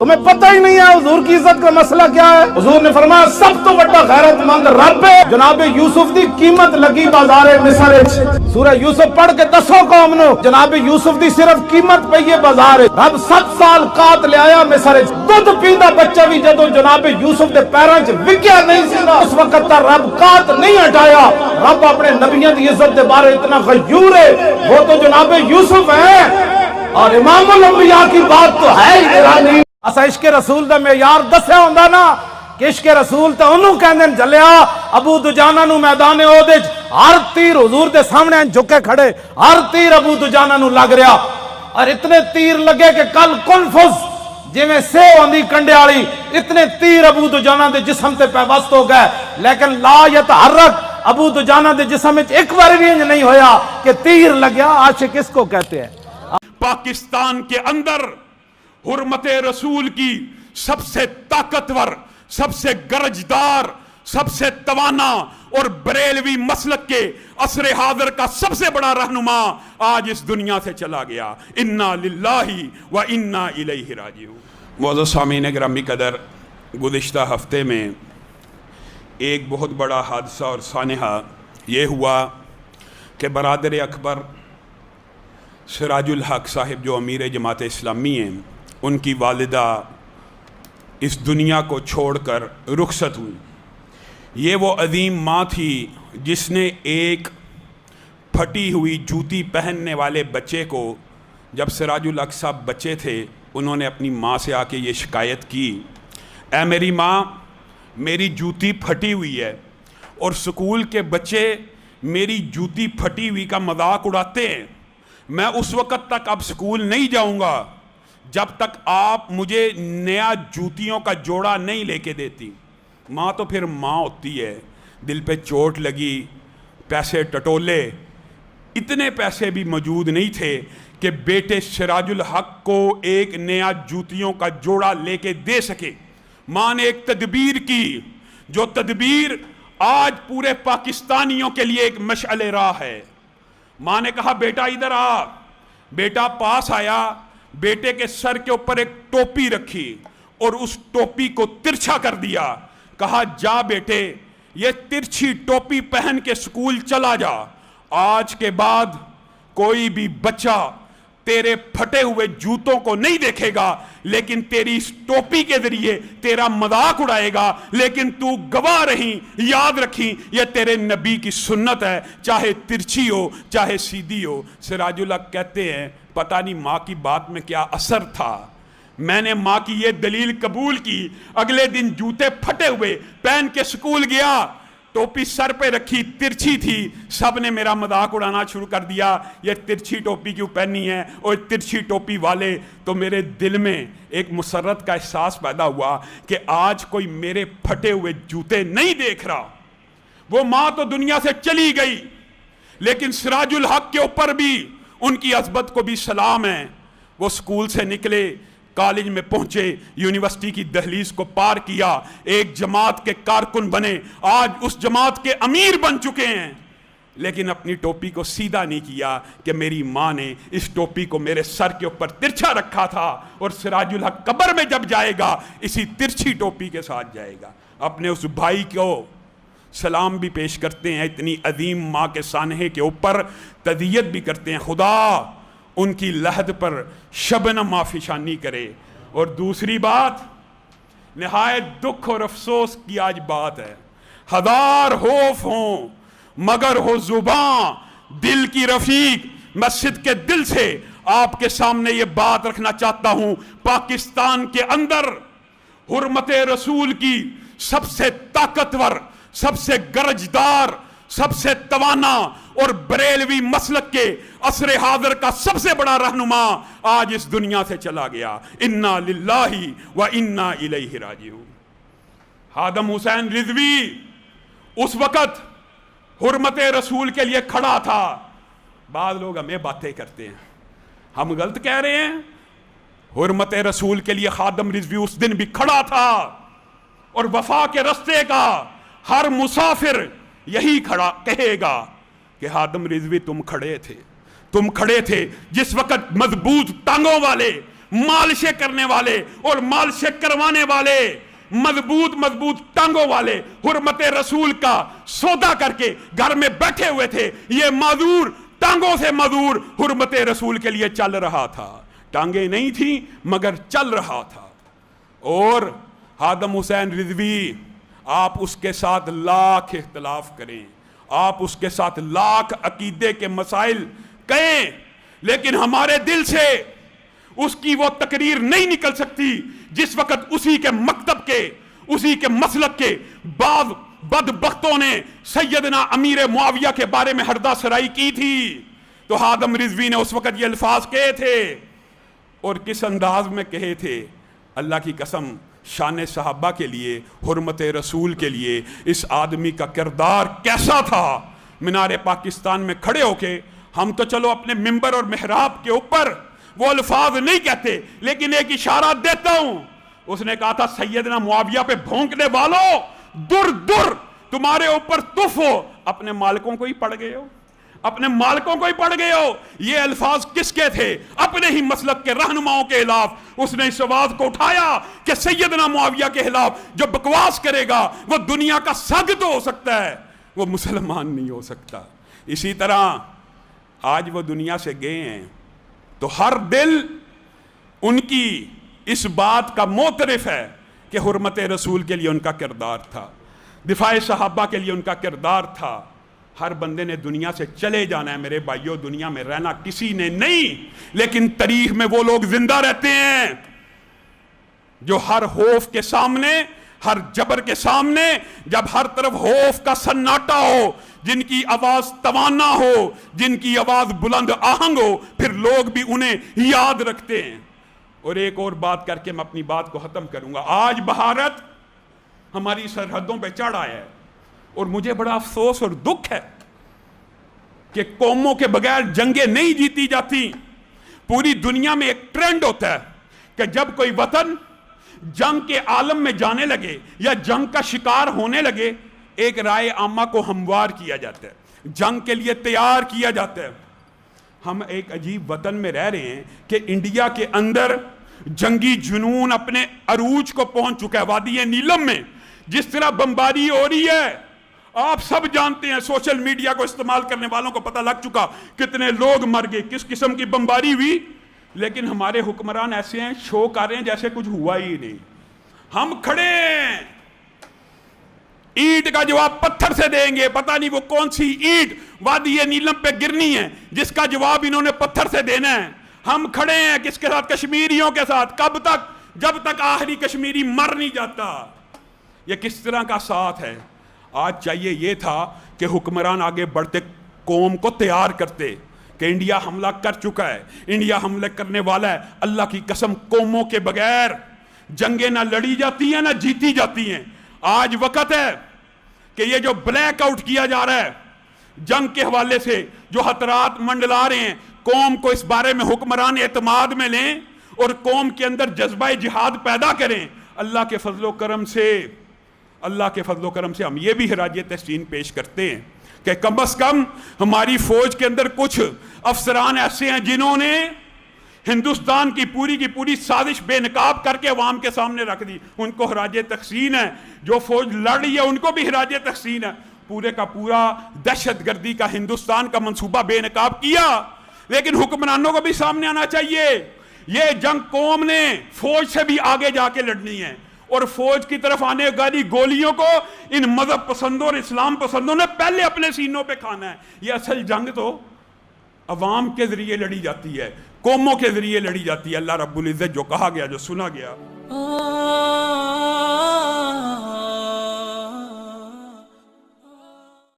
तुम्हें पता ही नहीं है हुजूर की इज्जत का मसला क्या है। हुजूर ने फरमाया सब तो बड़ा गैरतमंद रब है। जनाब यूसुफ की कीमत लगी बाजारे मिस्र विच। सूरह यूसुफ पढ़ के दसो कौम नो जनाब यूसुफ की सिर्फ कीमत पई है बाजार। रब 7 साल कात ले आया मिस्र विच। दुध पींदा बच्चा भी जदों जनाब यूसुफ के पैरों च विक्या नहीं सी उस वक्त तक रब कात नहीं हटाया। रब अपने नबियों की इज्जत के बारे इतना गयूर है, वो तो जनाब यूसुफ है। और इमामुल अंबिया की बात तो है ही ईरानी। असा इश्क रसूल दा मेयार दस्या हुंदा ना कि इश्क रसूल तो उन्होंने कहंदे ने जलिया अबू दुजाना नु मैदान ओहदे च हर तीर हुजूर दे सामने झुके खड़े, हर तीर अबू दुजाना नु लग रहा। और इतने तीर लगे कि कल कुलफुज जिवें सेव आंदी कंडे वाली इतने तीर अबू दुजाना दे जिस्म ते पैबस्त हो गए, लेकिन ला यतहर्रक अबू दुजाना दे जिस्म विच एक बार भी इंज नहीं होया कि तीर लग्या। आशिक इसको कहते हैं। पाकिस्तान के अंदर हुर्मते रसूल की सबसे ताकतवर, सबसे गरजदार, सबसे तवाना और बरेलवी मसलक के असरे हाजिर का सबसे बड़ा रहनुमा आज इस दुनिया से चला गया। इन्ना लिल्लाही व इन्ना इलैहि राजिऊन। मुअज़्ज़ज़ सामीन गिरामी कदर, गुज़िश्ता हफ्ते में एक बहुत बड़ा हादसा और सानहा ये हुआ कि बरादर अकबर सिराजुल हक साहिब जो अमीर जमात इस्लामी हैं, उनकी वालिदा इस दुनिया को छोड़कर रुखसत हुई। ये वो अजीम माँ थी जिसने एक फटी हुई जूती पहनने वाले बच्चे को, जब सिराजुल हक साहब बच्चे थे, उन्होंने अपनी माँ से आके ये शिकायत की, ऐ मेरी माँ मेरी जूती फटी हुई है और स्कूल के बच्चे मेरी जूती फटी हुई का मजाक उड़ाते हैं। मैं उस वक़्त तक अब स्कूल नहीं जाऊंगा जब तक आप मुझे नया जूतियों का जोड़ा नहीं लेके देती। माँ तो फिर माँ होती है, दिल पे चोट लगी, पैसे टटोले, इतने पैसे भी मौजूद नहीं थे कि बेटे सिराजुल हक को एक नया जूतियों का जोड़ा लेके दे सके। माँ ने एक तदबीर की, जो तदबीर आज पूरे पाकिस्तानियों के लिए एक मशअले राह है। माँ ने कहा बेटा इधर आ। बेटा पास आया, बेटे के सर के ऊपर एक टोपी रखी और उस टोपी को तिरछा कर दिया। कहा जा बेटे ये तिरछी टोपी पहन के स्कूल चला जा। आज के बाद कोई भी बच्चा तेरे फटे हुए जूतों को नहीं देखेगा, लेकिन तेरी इस टोपी के जरिए तेरा मजाक उड़ाएगा। लेकिन तू गवाह रही, याद रखी, ये तेरे नबी की सुन्नत है, चाहे तिरछी हो चाहे सीधी हो। सिराजुल हक कहते हैं पता नहीं माँ की बात में क्या असर था, मैंने माँ की ये दलील कबूल की। अगले दिन जूते फटे हुए पहन के स्कूल गया, टोपी सर पे रखी, तिरछी थी, सब ने मेरा मजाक उड़ाना शुरू कर दिया, ये तिरछी टोपी क्यों पहनी है और तिरछी टोपी वाले। तो मेरे दिल में एक मुसर्रत का एहसास पैदा हुआ कि आज कोई मेरे फटे हुए जूते नहीं देख रहा। वो माँ तो दुनिया से चली गई, लेकिन सिराजुल हक के ऊपर भी उनकी अज़मत को भी सलाम है। वो स्कूल से निकले, कॉलेज में पहुंचे, यूनिवर्सिटी की दहलीज को पार किया, एक जमात के कारकुन बने, आज उस जमात के अमीर बन चुके हैं। लेकिन अपनी टोपी को सीधा नहीं किया कि मेरी माँ ने इस टोपी को मेरे सर के ऊपर तिरछा रखा था और सिराजुल हक कब्र में जब जाएगा इसी तिरछी टोपी के साथ जाएगा। अपने उस भाई को सलाम भी पेश करते हैं, इतनी अजीम माँ के सानहे के ऊपर तज़ियत भी करते हैं, खुदा उनकी लहद पर शबनम माफिशानी करे। और दूसरी बात, निहायत दुख और अफसोस की आज बात है, हजार खौफ हों मगर हो जुबां दिल की रफीक। मस्जिद के दिल से आपके सामने ये बात रखना चाहता हूं, पाकिस्तान के अंदर हुर्मते रसूल की सबसे ताकतवर, सबसे गरजदार, सबसे तवाना और बरेलवी मसलक के असरे हाजिर का सबसे बड़ा रहनुमा आज इस दुनिया से चला गया। इन्ना लिल्लाही व इन्ना इलैहि राजिऊन। हादम हुसैन रिजवी उस वक़्त हुर्मते रसूल के लिए खड़ा था। बाद लोग हमें बातें करते हैं, हम गलत कह रहे हैं। हुर्मते रसूल के लिए खादम रिजवी उस दिन भी खड़ा था और वफा के रस्ते का हर मुसाफिर यही खड़ा कहेगा कि हादम रिजवी तुम खड़े थे जिस वक्त मजबूत टांगों वाले مالشیں کرنے والے اور مالشیں کروانے والے، مضبوط مضبوط ٹانگوں والے حرمت رسول کا سودا کر کے گھر میں بیٹھے ہوئے تھے. یہ معذور ٹانگوں سے معذور حرمت رسول کے لیے چل رہا تھا. ٹانگیں نہیں تھیں مگر چل رہا تھا. اور ہادم حسین رضوی، آپ اس کے ساتھ لاکھ اختلاف کریں، آپ اس کے ساتھ لاکھ عقیدے کے مسائل کہیں، لیکن ہمارے دل سے اس کی وہ تقریر نہیں نکل سکتی جس وقت اسی کے مکتب کے، اسی کے مسلک کے بعض بدبختوں نے سیدنا امیر معاویہ کے بارے میں ہردہ سرائی کی تھی. تو ہادم رضوی نے اس وقت یہ الفاظ کہے تھے، اور کس انداز میں کہے تھے. اللہ کی قسم، شان صحابہ کے لیے، حرمت رسول کے لیے اس آدمی کا کردار کیسا تھا. مینار پاکستان میں کھڑے ہو کے ہم تو چلو اپنے ممبر اور محراب کے اوپر وہ الفاظ نہیں کہتے، لیکن ایک اشارہ دیتا ہوں. اس نے کہا تھا سیدنا معاویہ پہ بھونکنے والوں، در در تمہارے اوپر تف ہو. اپنے مالکوں کو ہی پڑ گئے ہو، اپنے مالکوں کو ہی پڑ گئے ہو. یہ الفاظ کس کے تھے؟ اپنے ہی مسلک کے رہنماؤں کے خلاف. اس نے اس آواز کو اٹھایا کہ سیدنا معاویہ کے خلاف جو بکواس کرے گا وہ دنیا کا سگ تو ہو سکتا ہے، وہ مسلمان نہیں ہو سکتا. اسی طرح آج وہ دنیا سے گئے ہیں تو ہر دل ان کی اس بات کا معترف ہے کہ حرمت رسول کے لیے ان کا کردار تھا، دفاع صحابہ کے لیے ان کا کردار تھا. ہر بندے نے دنیا سے چلے جانا ہے میرے بھائیوں، دنیا میں رہنا کسی نے نہیں، لیکن تاریخ میں وہ لوگ زندہ رہتے ہیں جو ہر خوف کے سامنے، ہر جبر کے سامنے، جب ہر طرف خوف کا سناٹا ہو، جن کی آواز توانا ہو، جن کی آواز بلند آہنگ ہو، پھر لوگ بھی انہیں یاد رکھتے ہیں. اور ایک اور بات کر کے میں اپنی بات کو ختم کروں گا. آج بھارت ہماری سرحدوں پہ چڑھ آیا ہے، اور مجھے بڑا افسوس اور دکھ ہے کہ قوموں کے بغیر جنگیں نہیں جیتی جاتی. پوری دنیا میں ایک ٹرینڈ ہوتا ہے کہ جب کوئی وطن جنگ کے عالم میں جانے لگے یا جنگ کا شکار ہونے لگے، ایک رائے عامہ کو ہموار کیا جاتا ہے، جنگ کے لیے تیار کیا جاتا ہے. ہم ایک عجیب وطن میں رہ رہے ہیں کہ انڈیا کے اندر جنگی جنون اپنے عروج کو پہنچ چکا ہے. وادی نیلم میں جس طرح بمباری ہو رہی ہے، آپ سب جانتے ہیں، سوشل میڈیا کو استعمال کرنے والوں کو پتہ لگ چکا کتنے لوگ مر گئے، کس قسم کی بمباری ہوئی. لیکن ہمارے حکمران ایسے ہیں، شو کر رہے ہیں جیسے کچھ ہوا ہی نہیں. ہم کھڑے ہیں، اینٹ کا جواب پتھر سے دیں گے. پتہ نہیں وہ کون سی اینٹ وادی نیلم پہ گرنی ہے جس کا جواب انہوں نے پتھر سے دینا ہے. ہم کھڑے ہیں کس کے ساتھ؟ کشمیریوں کے ساتھ. کب تک؟ جب تک آخری کشمیری مر نہیں جاتا. یہ کس طرح کا ساتھ ہے؟ آج چاہیے یہ تھا کہ حکمران آگے بڑھتے قوم کو تیار کرتے کہ انڈیا حملہ کر چکا ہے، انڈیا حملہ کرنے والا ہے. اللہ کی قسم قوموں کے بغیر جنگیں نہ لڑی جاتی ہیں نہ جیتی جاتی ہیں. آج وقت ہے کہ یہ جو بلیک آؤٹ کیا جا رہا ہے جنگ کے حوالے سے، جو خطرات منڈلا رہے ہیں، قوم کو اس بارے میں حکمران اعتماد میں لیں اور قوم کے اندر جذبہ جہاد پیدا کریں. اللہ کے فضل و کرم سے ہم یہ بھی خراج تحسین پیش کرتے ہیں کہ کم از کم ہماری فوج کے اندر کچھ افسران ایسے ہیں جنہوں نے ہندوستان کی پوری سازش بے نقاب کر کے عوام کے سامنے رکھ دی. ان کو خراج تحسین ہے. جو فوج لڑ رہی ہے ان کو بھی خراج تحسین ہے. پورے کا پورا دہشت گردی کا ہندوستان کا منصوبہ بے نقاب کیا. لیکن حکمرانوں کو بھی سامنے آنا چاہیے، یہ جنگ قوم نے فوج سے بھی آگے جا کے لڑنی ہے، اور فوج کی طرف آنے والی گولیوں کو ان مذہب پسندوں اور اسلام پسندوں نے پہلے اپنے سینوں پہ کھانا ہے. یہ اصل جنگ تو عوام کے ذریعے لڑی جاتی ہے، قوموں کے ذریعے لڑی جاتی ہے. اللہ رب العزت جو کہا گیا، جو سنا گیا،